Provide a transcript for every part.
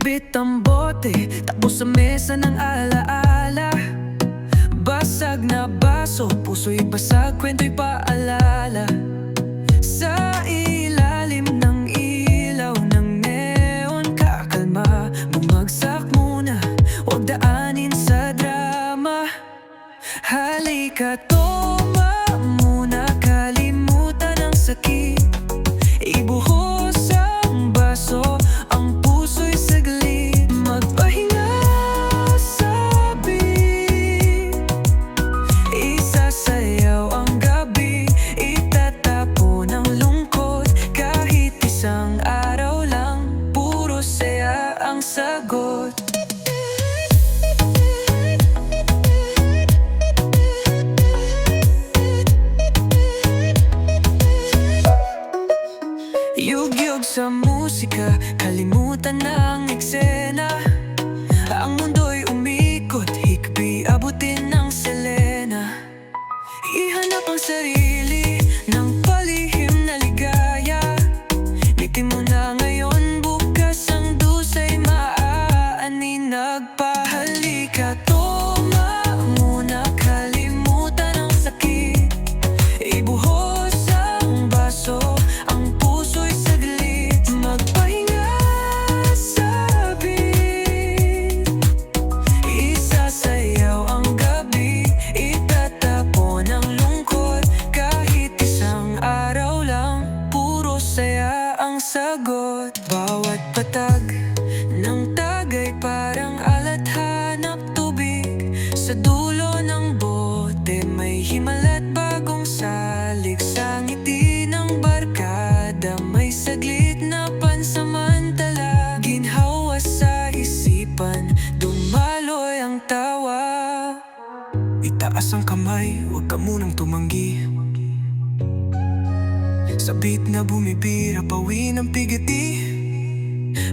Kabit ang bote, tapos sa mesa ng alaala. Basag na baso, puso'y basag, kwento'y paalala. Sa ilalim ng ilaw ng neon, kakalma, bumagsak muna, huwag daanin sa drama. Halika, toma muna, kalimutan ang sakit. Ibuhos ang baso, ang puso'y saglit. Magpahinga sa beat, isasayaw ang gabi. Itatapon ang lungkot, kahit isang araw lang. Puro saya ang sagot. Yugyug sa musika, kalimutan na ang eksena. Ang mundo'y umikot, hikbi abutin ng Selena. Ihanap ang sarili ng palihim na ligaya. Ngiti mo na ngayon, bukas ang dusay maaani. Nagpahalika, toma muna, kalimutan ang sakit. Ibuhos ang baso, ang puso'y saglit. Magpahinga sa beat, isasayaw ang gabi. Itatapon ang lungkot, kahit isang araw lang. Puro saya ang sagot. Bawat patag ng tagay parang alat hanap tubig. Sa dulo ng bote may himalat bagong salik. Sa ngiti ng barkada may saglit na pansamantala. Ginhawa sa isipan, dumaloy ang tawa. Itaas ang kamay, huwag ka munang tumanggi. Sa beat na bumibira, pawin ang pigati.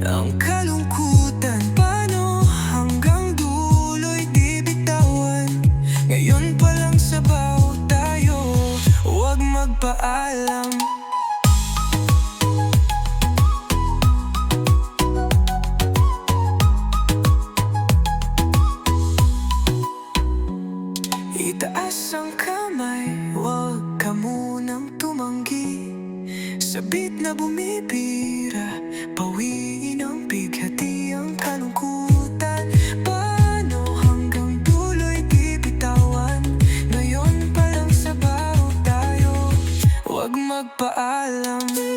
Ang kalungkutan, paano hanggang dulo'y di bitawan. Ngayon pa lang sabaw tayo, huwag magpaalam. Itaas ang kamay, huwag ka munang tumanggi. Sa beat na bumibira, pawiin ang bighati. Ang kalungkutan, paano hanggang dulo'y di bitawan. Ngayon pa lang sabaw tayo, huwag magpaalam.